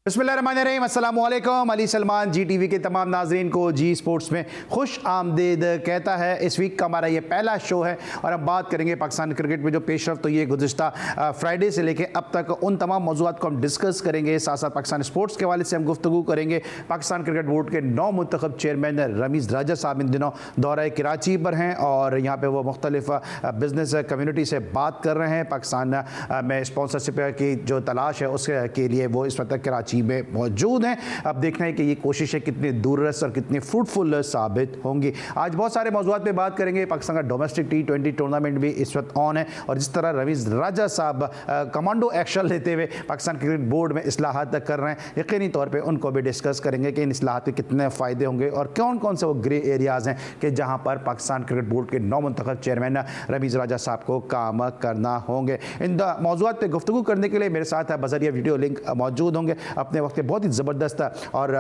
बिस्मिल्लाहिर्रहमानिर्रहीम, अस्सलाम वालेकुम। अली सलमान जी टीवी के तमाम नाजरीन को जी स्पोर्ट्स में खुश आमदीद कहता है। इस वीक का हमारा ये पहला शो है और हम बात करेंगे पाकिस्तान क्रिकेट में जो पेशरफ्त हुई है गुज़िश्ता फ्राइडे से लेके अब तक, उन तमाम मौज़ूआत को हम डिस्कस करेंगे। साथ साथ पाकिस्तान स्पोर्ट्स के हवाले से हम गुफ्तगू करेंगे। पाकिस्तान क्रिकेट बोर्ड के 9 मुंतखब चेयरमैन रमीज़ राजा साहब इन दिनों दौरा कराची पर हैं और यहाँ पर वो मुख्तलिफ बिजनेस कम्यूनिटी से बात कर रहे हैं। पाकिस्तान में स्पॉन्सरशिप की जो तलाश है उसके लिए वो इस वक्त कराची में मौजूद हैं। अब देखना है कि ये कोशिशें कितनी दूररस और कितनी फ्रूटफुल साबित होंगी। आज बहुत सारे मौज़ूआत पे बात करेंगे। पाकिस्तान का डोमेस्टिक T20 टूर्नामेंट भी इस वक्त ऑन है और जिस तरह रमीज़ राजा साहब कमांडो एक्शन लेते हुए पाकिस्तान क्रिकेट बोर्ड में इस्लाहात कर रहे हैं, यकीनी तौर पर उनको भी डिस्कस करेंगे कि इन इस्लाहात के कितने फ़ायदे होंगे और कौन कौन से वो ग्रे एरियाज़ हैं कि जहाँ पर पाकिस्तान क्रिकेट बोर्ड के 9 मुंतखब चेयरमैन रमीज़ राजा साहब को काम करना होंगे। इन मौज़ूआत पर गुफ्तगू करने के लिए मेरे साथ बज़रिया वीडियो लिंक मौजूद होंगे। अपने वक्त के बहुत ही ज़बरदस्त और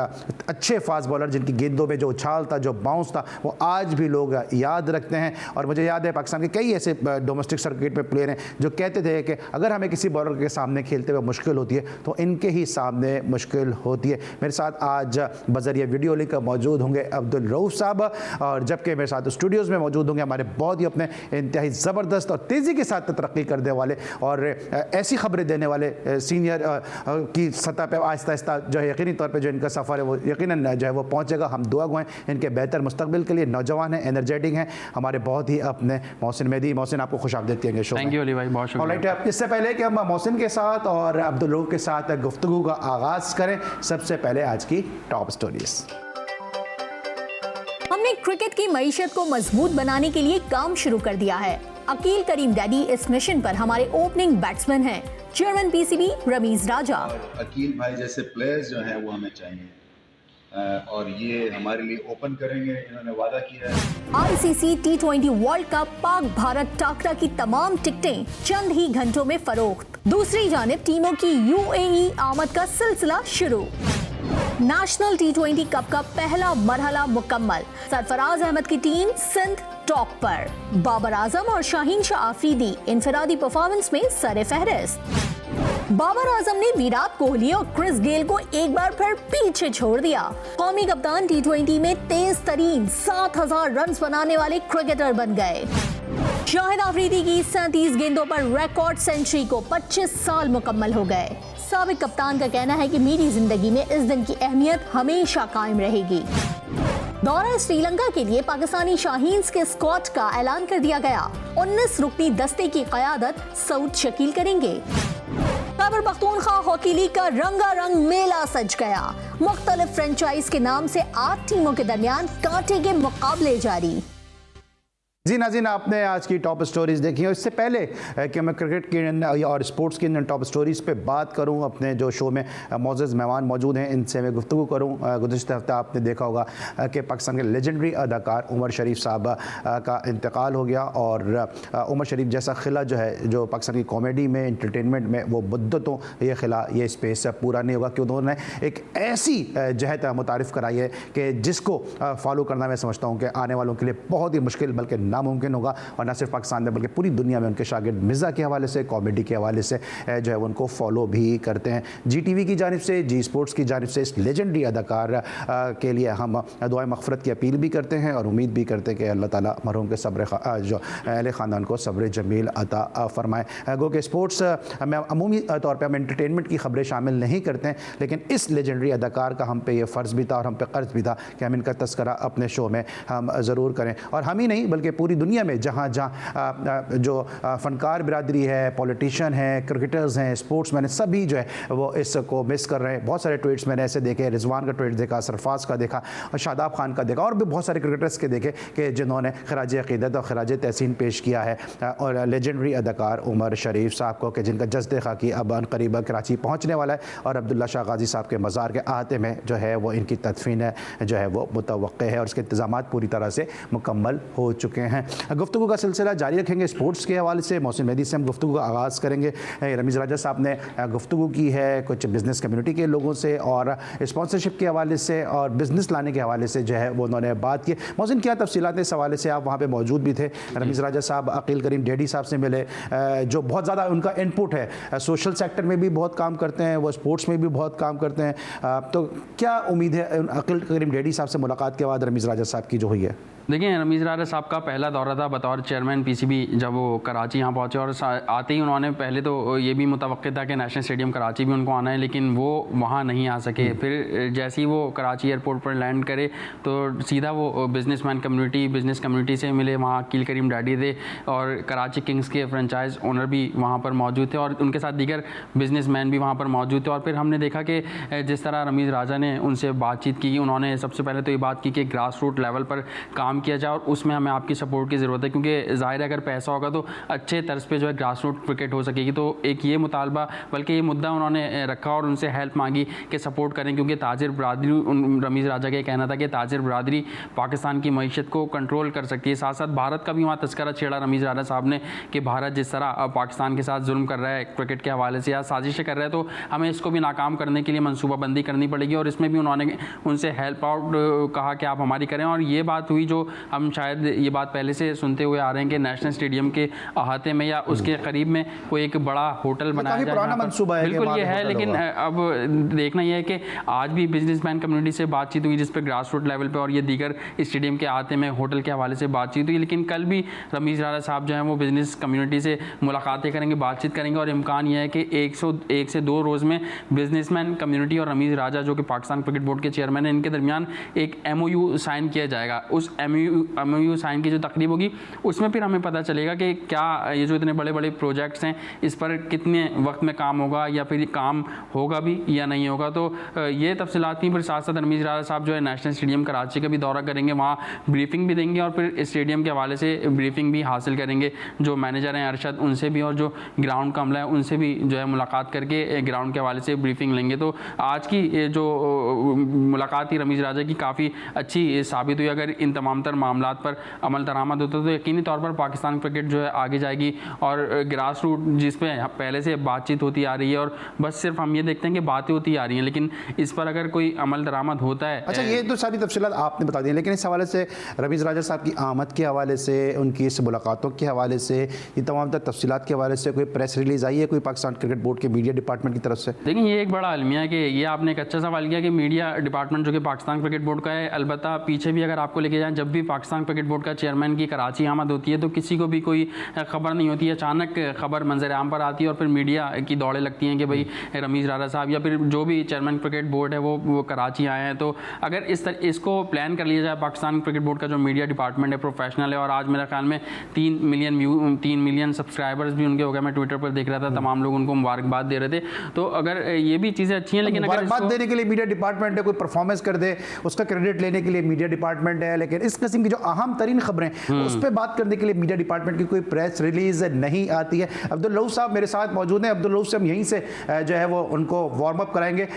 अच्छे फास्ट बॉलर जिनकी गेंदों में जो उछाल था, जो बाउंस था, वो आज भी लोग याद रखते हैं। और मुझे याद है पाकिस्तान के कई ऐसे डोमेस्टिक सर्किट पे प्लेयर हैं जो कहते थे कि अगर हमें किसी बॉलर के सामने खेलते हुए मुश्किल होती है तो इनके ही सामने मुश्किल होती है। मेरे साथ आज बज़रिया वीडियो लिंक मौजूद होंगे अब्दुल रऊफ साहब, और जबकि मेरे साथ स्टूडियोज़ में मौजूद होंगे हमारे बहुत ही अपने इंतहाई ज़बरदस्त और तेज़ी के साथ तरक्की करने वाले और ऐसी खबरें देने वाले सीनियर की सतह पर आहिस्ता आहिस्ता जो है यकीनी तौर पे जो इनका सफ़र है वो यकीनन जो है वो पहुंचेगा। हम दुआ गो हैं इनके बेहतर मुस्तकबिल के लिए। नौजवान हैं, एनर्जेटिक हैं, हमारे बहुत ही अपने मोहसिन मेहदी। मोहसिन, आपको खुश आमदीद कहेंगे शो। थैंक यू अली भाई, बहुत शुक्रिया। इससे पहले कि हम मोहसिन के साथ और अब्दुल रऊफ के साथ गुफ्तगू का आगाज़ करें, सबसे पहले आज की टॉप स्टोरीज। हमने क्रिकेट की मईशत को मजबूत बनाने के लिए काम शुरू कर दिया है। अकील करीम डैडी इस मिशन पर हमारे ओपनिंग बैट्समैन हैं, चेयरमैन PCB रमीज़ राजा। अकील भाई जैसे प्लेयर्स जो हैं वो हमें चाहिए और ये हमारे लिए ओपन करेंगे, इन्होंने वादा किया है। ICC T20 world cup Pak Bharat टाकरा की तमाम टिकटें चंद ही घंटों में फरोख्त। दूसरी जानिब टीमों की UAE आमद का सिलसिला शुरू। नेशनल T20 कप का पहला मरहला मुकम्मल। सरफराज अहमद की टीम सिंध टॉप पर। बाबर आजम और शाहीन शाह आफरीदी इनफरादी परफॉर्मेंस में सरे फहरिस्त। बाबर आजम ने विराट कोहली और क्रिस गेल को एक बार फिर पीछे छोड़ दिया। कौमी कप्तान T20 में तेज तरीन 7000 रन बनाने वाले क्रिकेटर बन गए। शाहिद आफरीदी की 37 गेंदों पर रिकॉर्ड सेंचुरी को 25 साल मुकम्मल हो गए। साबिक कप्तान का कहना है कि मेरी जिंदगी में इस दिन की अहमियत हमेशा कायम रहेगी। दौरा श्रीलंका के लिए पाकिस्तानी शाहीन्स के स्क्वाड का ऐलान कर दिया गया। 19 रुकनी दस्ते की क़यादत सऊद शकील करेंगे। खैबर पख्तूनख्वा हॉकी लीग का रंगारंग मेला सज गया। मुख्तलिफ फ्रेंचाइज के नाम से 8 टीमों के दरमियान कांटे के मुकाबले जारी। जी नाज़रीन, आपने आज की टॉप स्टोरीज़ देखी। और इससे पहले कि मैं क्रिकेट की और स्पोर्ट्स की टॉप स्टोरीज़ पे बात करूं, अपने जो शो में मोअज़्ज़ज़ मेहमान मौजूद हैं, इनसे मैं गुफ्तगू करूं। गुज़िश्ता हफ्ता आपने देखा होगा कि पाकिस्तान के लेजेंडरी अदाकार उमर शरीफ साहब का इंतकाल हो गया और उमर शरीफ जैसा खिला जो है, जो पाकिस्तान की कॉमेडी में, इंटरटेनमेंट में, वो मुद्दतों ये खिला, ये स्पेस पूरा नहीं होगा कि उन्होंने एक ऐसी जहत मुतारिफ़ कराई है कि जिसको फॉलो करना मैं समझता हूँ कि आने वालों के लिए बहुत ही मुश्किल बल्कि नामुमकिन होगा। और न सिर्फ पाकिस्तान में बल्कि पूरी दुनिया में उनके शागिर्द मिर्ज़ा के हवाले से, कॉमेडी के हवाले से जो है उनको फॉलो भी करते हैं। GTV की जानिब से, जी स्पोर्ट्स की जानिब से इस लेजेंडरी अदाकार के लिए हम दुआए मग़फ़िरत की अपील भी करते हैं और उम्मीद भी करते हैं कि अल्लाह ताला मरहूम के सब्र जो अहले ख़ानदान को सब्र जमील अता फ़रमाए। गो के स्पोर्ट्स में अमूमी तौर पर हम एंटरटेनमेंट की खबरें शामिल नहीं करते हैं, लेकिन इस लेजेंडरी अदाकार का हम पे ये फ़र्ज़ भी था और हम पे क़र्ज़ भी था कि हम इनका तज़किरा अपने शो में हम ज़रूर करें। और हम ही नहीं बल्कि पूरी दुनिया में जहाँ जहाँ जो फ़नकार बिरादरी है, पॉलिटिशियन हैं, क्रिकेटर्स हैं, स्पोर्ट्समैन हैं, सभी जो है वो इसको मिस कर रहे हैं। बहुत सारे ट्वीट्स मैंने ऐसे देखे, रिजवान का ट्वीट देखा, सरफराज का देखा और शादाब खान का देखा और भी बहुत सारे क्रिकेटर्स के देखे कि जिन्होंने खराज अक़ीदत और खराज तहसीन पेश किया है और लेजेंडरी अदाकार उमर शरीफ साहब को, कि जिनका जज्दे खाकी अब अनक़रीब कराची पहुँचने वाला है और अब्दुल्ला शाह गाज़ी साहब के मज़ार के अहाते में जो है वो इनकी तदफ़ीन जो है वो मुतवक्के है और उसके इंतज़ामात पूरी तरह से मुकम्मल हो चुके हैं। गुफ्तगू का सिलसिला जारी रखेंगे स्पोर्ट्स के हवाले से। मोहसिन मेहदी से हम गुफ्तगू का आगाज़ करेंगे। रमीज़ राजा साहब ने गुफ्तगू की है कुछ बिज़नेस कम्युनिटी के लोगों से और स्पॉन्सरशिप के हवाले से और बिज़नेस लाने के हवाले से जो है वो उन्होंने बात की। मोहसिन, क्या तफसीलात इस हवाले से? आप वहाँ पर मौजूद भी थे। रमीज़ राजा साहब अकील करीम डेडी साहब से मिले, जो बहुत ज़्यादा उनका इनपुट है, सोशल सेक्टर में भी बहुत काम करते हैं, वो स्पोर्ट्स में भी बहुत काम करते हैं। तो क्या उम्मीद है अकील करीम डेडी साहब से मुलाकात के बाद रमीज़ राजा साहब की जो हुई है? देखिए, रमीज़ राजा साहब का पहला दौरा था बतौर चेयरमैन पीसीबी जब वो कराची यहाँ पहुँचे, और आते ही उन्होंने पहले तो ये भी मुतवक्किल था कि नेशनल स्टेडियम कराची भी उनको आना है, लेकिन वो वहाँ नहीं आ सके। फिर जैसे ही वो कराची एयरपोर्ट पर लैंड करे तो सीधा वो बिज़नेस कम्युनिटी से मिले। वहाँ अकील करीम डैडी थे और कराची किंग्स के फ्रेंचाइज ओनर भी वहाँ पर मौजूद थे और उनके साथ दीगर बिजनेसमैन भी वहाँ पर मौजूद थे। और फिर हमने देखा कि जिस तरह रमीज़ राजा ने उनसे बातचीत की, उन्होंने सबसे पहले तो ये बात की कि ग्रास रूट लेवल पर काम किया जाए और उसमें हमें आपकी सपोर्ट की ज़रूरत है, क्योंकि ज़ाहिर है अगर पैसा होगा तो अच्छे तर्ज पे जो है ग्रास रूट क्रिकेट हो सकेगी। तो एक ये मुतालबा, बल्कि ये मुद्दा उन्होंने रखा और उनसे हेल्प मांगी कि सपोर्ट करें, क्योंकि ताजिर बरादरी, रमीज़ राजा का ये कहना था कि ताजिर बरादरी पाकिस्तान की मईशत को कंट्रोल कर सकती है। साथ साथ भारत का भी वहाँ तस्करा छेड़ा रमीज़ राजा साहब ने कि भारत जिस तरह पाकिस्तान के साथ जुल्म कर रहा है क्रिकेट के हवाले से या साजिशें कर रहा है, तो हमें इसको भी नाकाम करने के लिए मनसूबाबंदी करनी पड़ेगी। और इसमें भी उन्होंने उनसे हेल्प आउट कहा कि आप हमारी करें। और ये बात हुई जो हम शायद ये बात पहले से सुनते हुए आ रहे हैं कि नेशनल स्टेडियम के अहाते में या उसके करीब में कोई एक बड़ा होटल बनाया जाए। बिल्कुल ये है, लेकिन अब देखना यह है कि आज भी बिजनेसमैन कम्युनिटी से बातचीत हुई जिस पर ग्रास रूट लेवल पर और ये दीगर स्टेडियम के अहाते में होटल के हवाले से बातचीत हुई, लेकिन कल भी रमीज़ राजा साहब जो हैं वो बिजनेस कम्युनिटी से मुलाकातें करेंगे, बातचीत करेंगे। और इम्कान यह है कि 1 से 2 रोज़ में बिजनेसमैन कम्युनिटी और रमीज़ राजा जो कि पाकिस्तान क्रिकेट बोर्ड के चेयरमैन हैं, इनके दरमियान एक MOU साइन किया जाएगा। उस MOU साइन की जो तकरीब होगी उसमें फिर हमें पता चलेगा कि क्या ये जो इतने बड़े बड़े प्रोजेक्ट्स हैं इस पर कितने वक्त में काम होगा या फिर काम होगा भी या नहीं होगा। तो ये तफसीलात थी। फिर साथ साथ रमीज़ राजा साहब जो है नेशनल स्टेडियम कराची का भी दौरा करेंगे, वहाँ ब्रीफिंग भी देंगे और फिर स्टेडियम के हवाले से ब्रीफिंग भी हासिल करेंगे। जो मैनेजर हैं अरशद, उनसे भी, और जो ग्राउंड का अमला है उनसे भी जो है मुलाकात करके ग्राउंड के हवाले से ब्रीफिंग लेंगे। तो आज की जो मुलाकात थी रमीज़ राजा की काफ़ी अच्छी साबित हुई। अगर इन तमाम तर मामलात पर अमल दरामद होता तो यकीनी तौर पर पाकिस्तान क्रिकेट जो है आगे जाएगी। और ग्रास रूट जिस पे पहले से बातचीत होती आ रही है और बस सिर्फ हम ये देखते हैं कि बातें होती आ रही हैं, लेकिन इस पर अगर कोई अमल दरामद होता है। अच्छा, ये तो सारी तफसीलात आपने बता दी, लेकिन इस हवाले से रमीज़ राजा साहब की आमद के हवाले से, उनकी इस मुलाकातों के हवाले से, ये तमाम तर तफसीलात के हवाले से कोई प्रेस रिलीज़ आई है कोई पाकिस्तान क्रिकेट बोर्ड के मीडिया डिपार्टमेंट की तरफ से? देखिए, ये एक बड़ा अलमिया है कि ये आपने एक अच्छा सवाल किया कि मीडिया डिपार्टमेंट जो कि पाकिस्तान क्रिकेट बोर्ड का है, अलबत्ता पीछे भी अगर आपको लेके जाएं, जब भी पाकिस्तान क्रिकेट बोर्ड का चेयरमैन की कराची आमद होती है तो किसी को भी कोई खबर नहीं होती है। अचानक खबर मंजर आम पर आती है और फिर मीडिया की दौड़ें लगती हैं कि भाई रमीज़ राजा साहब या फिर जो भी चेयरमैन क्रिकेट बोर्ड है वो कराची आए हैं। तो अगर इसको प्लान कर लिया जाए, पाकिस्तान क्रिकेट बोर्ड का जो मीडिया डिपार्टमेंट है प्रोफेशनल है और आज मेरे ख्याल में 3 मिलियन सब्सक्राइबर्स भी उनके हो गए। मैं ट्विटर पर देख रहा था, तमाम लोग उनको मुबारकबाद दे रहे थे। तो अगर ये भी चीज़ें अच्छी हैं, लेकिन मुबारकबाद देने के लिए मीडिया डिपार्टमेंट है, कोई परफॉर्मेंस कर दे उसका क्रेडिट लेने के लिए मीडिया डिपार्टमेंट है, लेकिन इस किस्म की जो अहम तरीन खबरें उस पर बात करने के लिए मीडिया डिपार्टमेंट की कोई प्रेस रिलीज नहीं आती है। अब्दुल रऊफ साहब मेरे साथ मौजूद हैं। अब्दुल रऊफ से हम यहीं से जो है वो उनको वार्म अप कराएंगे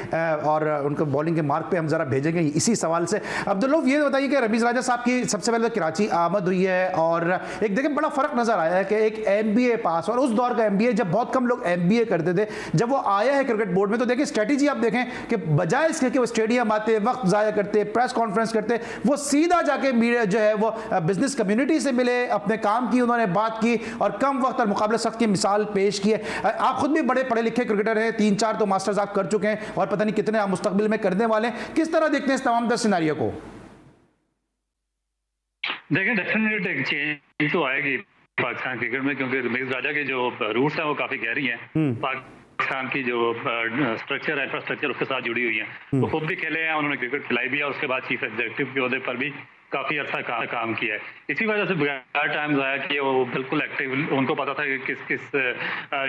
और उनको बॉलिंग के मार्क पे हम जरा भेजेंगे इसी सवाल से। अब्दुल रऊफ, ये बताइए कि रमीज़ राजा साहब की सबसे पहले तो कराची आमद हुई है और एक देखिए बड़ा फर्क नजर आया है कि एक MBA पास, और उस दौर का MBA जब बहुत कम लोग MBA करते थे, जब वो आया है क्रिकेट बोर्ड में तो देखिए स्ट्रेटेजी आप देखें कि बजाय इसके कि वो स्टेडियम आते, वक्त ज़ाया करते, प्रेस कॉन्फ्रेंस करते, वो सीधा जाके मीडिया जो है वो बिजनेस कम्युनिटी से मिले, अपने काम की उन्होंने बात की और कम वक्त और मुकाबले सख्त की मिसाल पेश की है। आप खुद भी बड़े पढ़े लिखे क्रिकेटर हैं, 3-4 तो मास्टर्स आप कर चुके हैं और पता नहीं कितने आप मुस्तकबिल में करने वाले हैं। किस तरह देखते हैं इस तमाम सिनेरियो को? देखिए, डेफिनेटली एक चेंज तो आएगी पाकिस्तान क्रिकेट में, क्योंकि रमीज़ राजा के जो रूट्स हैं वो काफी गहरी हैं। पाकिस्तान की जो स्ट्रक्चर है, इंफ्रास्ट्रक्चर उसके साथ जुड़ी हुई है। वो खुद भी खेले हैं, उन्होंने क्रिकेट खिलाई भी है, उसके बाद चीफ एग्जीक्यूटिव के ओहदे पर भी काफी अच्छा काम किया है। इसी वजह से बगैर टाइम ज़ाया किए वो बिल्कुल एक्टिव, उनको पता था कि किस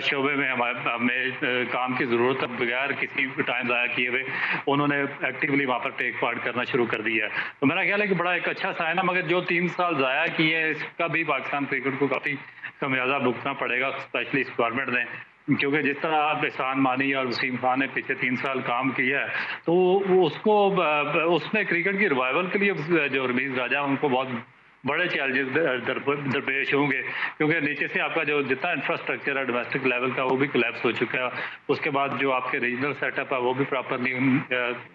शोबे में हमें काम की ज़रूरत है। बगैर किसी टाइम ज़ाया किए हुए उन्होंने एक्टिवली वहाँ पर टेक पार्ट करना शुरू कर दिया है। तो मेरा ख्याल है कि बड़ा एक अच्छा साइन है, मगर जो 3 साल ज़ाया किए इसका भी पाकिस्तान क्रिकेट को काफ़ी खमियाजा भुगतना पड़ेगा, स्पेशली इस गवर्नमेंट ने, क्योंकि जिस तरह आप एहसान मानी और वसीम खान ने पिछले 3 साल काम किया है तो उसको उसने क्रिकेट की रिवाइवल के लिए जो रमीज़ राजा उनको बहुत बड़े चैलेंजेस दरपेश होंगे, क्योंकि नीचे से आपका जो जितना इंफ्रास्ट्रक्चर है डोमेस्टिक लेवल का वो भी कोलैप्स हो चुका है। उसके बाद जो आपके रीजनल सेटअप है वो भी प्रॉपरली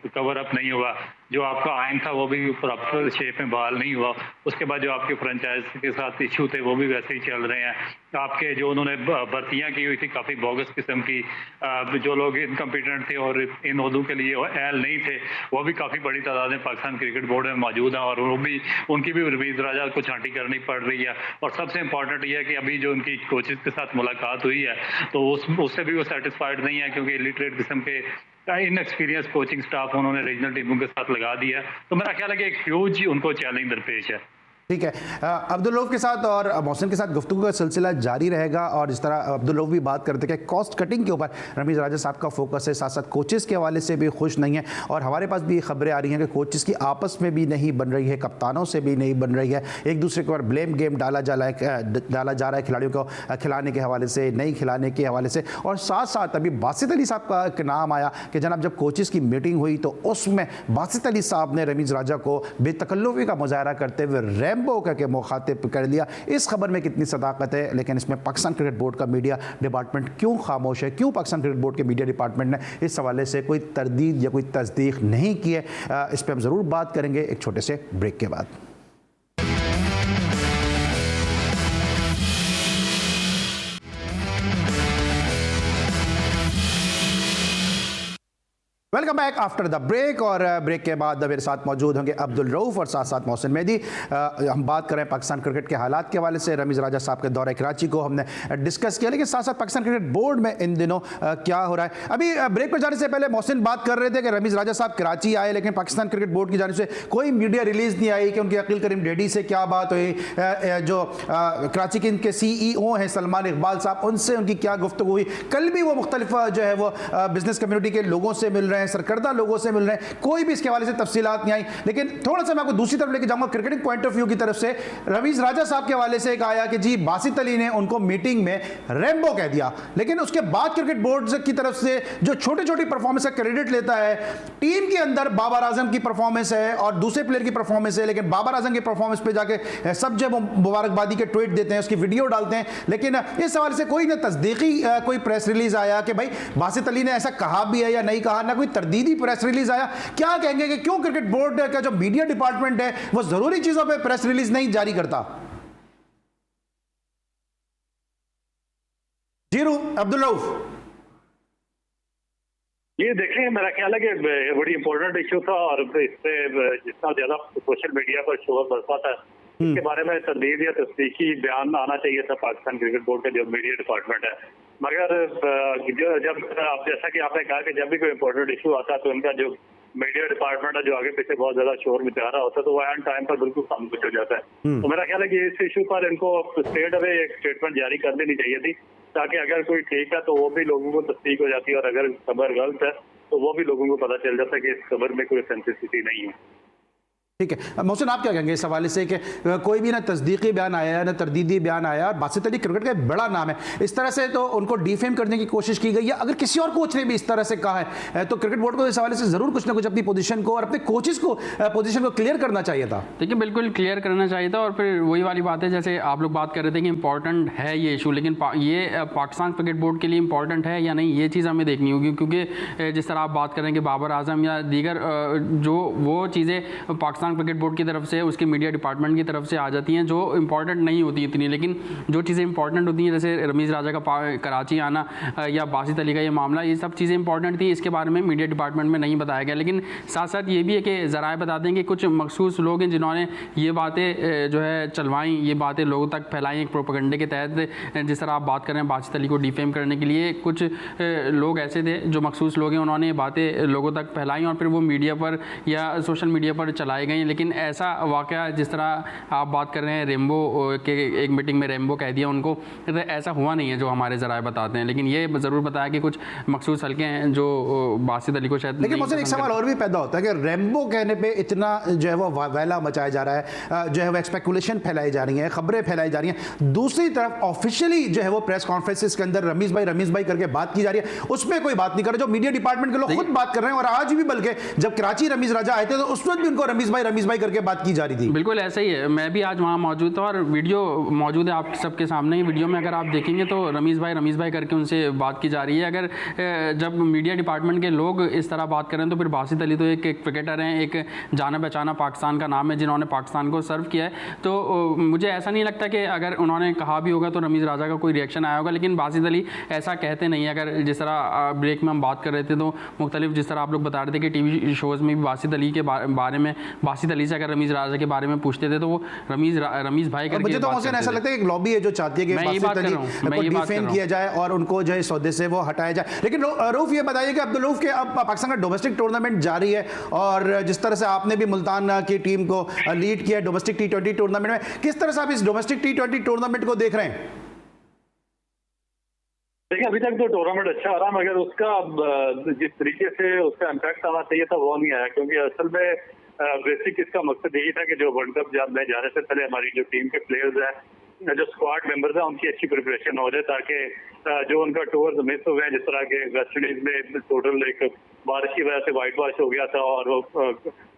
कवर अप नहीं हुआ, जो आपका आइन था वो भी प्रॉपर शेप में बहाल नहीं हुआ। उसके बाद जो आपके फ्रेंचाइज के साथ इशू थे वो भी वैसे ही चल रहे हैं। आपके जो उन्होंने भर्तियां की हुई थी काफ़ी बोगस किस्म की, जो लोग इनकम्पिटेंट थे और इन ओहदों के लिए एल नहीं थे, वो भी काफ़ी बड़ी तादाद में पाकिस्तान क्रिकेट बोर्ड में मौजूद हैं और वो भी उनकी भी रमीज राजा को छांटी करनी पड़ रही है। और सबसे इंपॉर्टेंट ये है कि अभी जो उनकी कोचेज के साथ मुलाकात हुई है तो उससे भी वो सेटिस्फाइड नहीं है, क्योंकि इलिटरेट किस्म के इनएक्सपीरियंस कोचिंग स्टाफ उन्होंने रीजनल टीमों के साथ लगा दिया है। तो मेरा ख्याल है कि एक ह्यूज उनको चैलेंज दरपेश है। ठीक है, अब्दुल रऊफ के साथ और मोहसिन के साथ गुफ्तगू का सिलसिला जारी रहेगा। और जिस तरह अब्दुल रऊफ भी बात करते हैं कि कॉस्ट कटिंग के ऊपर रमीज़ राजा साहब का फोकस है, साथ साथ कोचेज़ के हवाले से भी खुश नहीं है। और हमारे पास भी खबरें आ रही हैं कि कोचेज़ की आपस में भी नहीं बन रही है, कप्तानों से भी नहीं बन रही है, एक दूसरे के ऊपर ब्लेम गेम डाला जा रहा है खिलाड़ियों को खिलाने के हवाले से, नहीं खिलाने के हवाले से। और साथ साथ अभी बासित अली साहब का एक नाम आया कि जनाब जब कोचेज़ की मीटिंग हुई तो उसमें बासित अली साहब ने रमीज़ राजा को बेतकल्लुफ़ी का मुजाहरा करते हुए रैम्बो करके मुखातिब कर लिया। इस खबर में कितनी सदाकत है, लेकिन इसमें पाकिस्तान क्रिकेट बोर्ड का मीडिया डिपार्टमेंट क्यों खामोश है? क्यों पाकिस्तान क्रिकेट बोर्ड के मीडिया डिपार्टमेंट ने इस हवाले से कोई तरदीद या कोई तस्दीक नहीं की है? इस पर हम ज़रूर बात करेंगे एक छोटे से ब्रेक के बाद। Welcome back after the break. और ब्रेक के बाद मेरे साथ मौजूद होंगे अब्दुल रऊफ और साथ साथ मोहसिन मेहदी। हम बात कर रहे हैं पाकिस्तान क्रिकेट के हालात के हवाले से। रमीज़ राजा साहब के दौरे कराची को हमने डिस्कस किया, लेकिन साथ साथ पाकिस्तान क्रिकेट बोर्ड में इन दिनों क्या हो रहा है। अभी ब्रेक पर जाने से पहले मोहसिन बात कर रहे थे कि रमीज़ राजा साहब कराची आए, लेकिन पाकिस्तान क्रिकेट बोर्ड की जानिब से कोई मीडिया रिलीज़ नहीं आई कि उनके अकील करीम डेडी से क्या बात हुई, जो कराची के इनके CEO हैं सलमान इकबाल साहब, उनसे उनकी क्या गुफ्तगू हुई। कल भी वो मुख्तलिफ जो है वो बिजनेस कम्युनिटी के लोगों से मिल रहे हैं, सरकर्दा लोगों से मिल रहे हैं, कोई भी इसके हवाले से तफसीलात नहीं आई। लेकिन थोड़ा सा मैं आपको दूसरी तरफ लेके जाऊंगा, क्रिकेटिंग पॉइंट ऑफ व्यू की तरफ से रमीज़ राजा साहब के हवाले से एक आया कि जी बासित अली ने उनको मीटिंग में रैम्बो कह दिया, लेकिन उसके बाद क्रिकेट बोर्ड की तरफ से जो छोटी छोटी परफॉर्मेंस का क्रेडिट लेता है, टीम के अंदर बाबर आजम की परफॉर्मेंस है और दूसरे प्लेयर की परफॉर्मेंस है, लेकिन बाबर आजम की परफॉर्मेंस पे जाके सब जब मुबारकबादी के ट्वीट देते हैं, उसकी वीडियो डालते हैं, लेकिन इस हवाले से कोई ना तस्दीकी कोई प्रेस रिलीज आया कि भाई बासित अली ने ऐसा कहा भी है या नहीं कहा, ना कोई तरदीदी प्रेस रिलीज आया। क्या कहेंगे कि क्यों क्रिकेट बोर्ड का जो मीडिया डिपार्टमेंट है वो जरूरी चीजों पे प्रेस रिलीज नहीं जारी करता? जीरू अब्दुल रऊफ। ये देखें, मेरा ख्याल है कि बड़ी इंपॉर्टेंट इशू था और इस पे जितना ज्यादा सोशल मीडिया पर शोर बरसा था, इसके बारे में तरदीद या तस्दीकी बयान आना चाहिए था पाकिस्तान क्रिकेट बोर्ड का जो मीडिया डिपार्टमेंट है। मगर जब आप जैसा कि आपने कहा कि जब भी कोई इंपॉर्टेंट इशू आता है तो इनका जो मीडिया डिपार्टमेंट है जो आगे पीछे बहुत ज्यादा शोर मचा रहा होता है, तो वो एंड टाइम पर बिल्कुल खामोश हो जाता है। तो मेरा ख्याल है कि इस इशू पर इनको स्ट्रेट अवे एक स्टेटमेंट जारी कर देनी चाहिए थी, ताकि अगर कोई ठीक है तो वो भी लोगों को तस्दीक हो जाती है, और अगर खबर गलत है तो वो भी लोगों को पता चल जाता है कि इस खबर में कोई ऑथेंटिसिटी नहीं है। ठीक है, मोहसिन आप क्या कहेंगे इस हवाले से कि कोई भी ना तस्दीकी बयान आया ना तरदीदी बयान आया, और बासित अली क्रिकेट का एक बड़ा नाम है, इस तरह से तो उनको डिफेम करने की कोशिश की गई है। अगर किसी और कोच ने भी इस तरह से कहा है तो क्रिकेट बोर्ड को इस हवाले से जरूर कुछ ना कुछ अपनी पोजीशन को और अपने कोचेस को पोजीशन को क्लियर करना चाहिए था। देखिए, बिल्कुल क्लियर करना चाहिए था। और फिर वही वाली बात है, जैसे आप लोग बात कर रहे थे कि इंपॉर्टेंट है ये इशू, लेकिन ये पाकिस्तान क्रिकेट बोर्ड के लिए इंपॉर्टेंट है या नहीं, ये चीज़ हमें देखनी होगी। क्योंकि जिस तरह आप बात करें कि बाबर आजम या दीगर जो वो चीज़ें पाकिस्तान क्रिकेट बोर्ड की तरफ से उसके मीडिया डिपार्टमेंट की तरफ से आ जाती हैं जो इंपॉर्टेंट नहीं होती इतनी, लेकिन जो चीज़ें इंपॉर्टेंट होती हैं, जैसे रमीज़ राजा का कराची आना या बासित अली का ये मामला, ये सब चीज़ें इंपॉर्टेंट थी, इसके बारे में मीडिया डिपार्टमेंट में नहीं बताया गया। लेकिन साथ साथ ये भी है कि ज़राए बताते हैं कि कुछ मखसूस लोग हैं जिन्होंने ये बातें जो है चलवाई, ये बातें लोगों तक फैलाई एक प्रोपेगेंडे के तहत। जिस तरह आप बात करें बासित अली को डिफेम करने के लिए कुछ लोग ऐसे थे जो मखसूस लोग हैं, उन्होंने ये बातें लोगों तक फैलाई और फिर वो मीडिया पर या सोशल मीडिया पर चलाई गई। लेकिन ऐसा वाक़या जिस तरह आप बात कर रहे हैं रेम्बो के, एक मीटिंग में रेम्बो कह दिया उनको, तो ऐसा हुआ नहीं है जो हमारे ज़राए बताते हैं। लेकिन ये ज़रूर बताया कि कुछ मखसूस हल्के हैं जो बासित अली को शायद। लेकिन मुझे एक सवाल और भी पैदा होता है कि रेम्बो कहने पे इतना जो है वो वैला मचाया जा रहा है, जो है वो स्पेकुलेशन फैलाई जा रही हैं, खबरें फैलाई जा रही हैं। दूसरी तरफ ऑफिशियली जो है वो प्रेस कॉन्फ्रेंसिस के अंदर रमीज़ भाई करके बात की जा रही है, उसमें कोई बात नहीं कर रहा। जो मीडिया डिपार्टमेंट के लोग खुद बात कर रहे हैं, और आज भी बल्कि जब कराची रमीज़ राजा आए थे तो उस वक्त भी उनको रमीज़ रमीज भाई करके बात की जा रही थी। बिल्कुल ऐसा ही है, मैं भी आज वहाँ मौजूद था और वीडियो मौजूद है आप सबके सामने ही। वीडियो में अगर आप देखेंगे तो रमीज भाई करके उनसे बात की जा रही है। अगर जब मीडिया डिपार्टमेंट के लोग इस तरह बात करें तो फिर बासित अली तो एक क्रिकेटर हैं, एक जाना पहचाना पाकिस्तान का नाम है जिन्होंने पाकिस्तान को सर्व किया है। तो मुझे ऐसा नहीं लगता कि अगर उन्होंने कहा भी होगा तो रमीज़ राजा का कोई रिएक्शन आया होगा, लेकिन बासित अली ऐसा कहते नहीं है। अगर जिस तरह ब्रेक में हम बात कर रहे थे तो मुख्तलिफ जिस तरह आप लोग बता रहे थे कि टीवी शोज़ में भी बासित अली के बारे में, बासित अली से अगर रमीज़ राजा के बारे में पूछते थे तो वो रमीज़ भाई करके मुझे तो मोहसिन ऐसा लगता है कि लॉबी है जो चाहती है कि बासित अली को डिफेम किया जाए और उनको जो है सौदे से वो हटाया जाए। लेकिन रऊफ ये बताइए कि अब्दुल रऊफ के अब पाकिस्तान का डोमेस्टिक टूर्नामेंट जारी है और जिस तरह से आपने भी मुल्तान की टीम को लीड किया डोमेस्टिक T20 टूर्नामेंट में, किस तरह से आप इस डोमेस्टिक T20 टूर्नामेंट को देख रहे हैं? देखिए अभी तक तो टूर्नामेंट अच्छा आ रहा है, मगर उसका जिस तरीके से उसका इम्पैक्ट आना चाहिए था वो नहीं आया, क्योंकि असल में बेसिक इसका मकसद यही था कि जो वर्ल्ड कप में जाने से पहले हमारी जो टीम के प्लेयर्स हैं, जो स्क्वाड मेंबर्स हैं, उनकी अच्छी प्रिपरेशन हो जाए, ताकि जो उनका टूर मिस हो गए, जिस तरह के वेस्ट इंडीज में टोटल एक बारिश की वजह से वाइट वॉश हो गया था और वो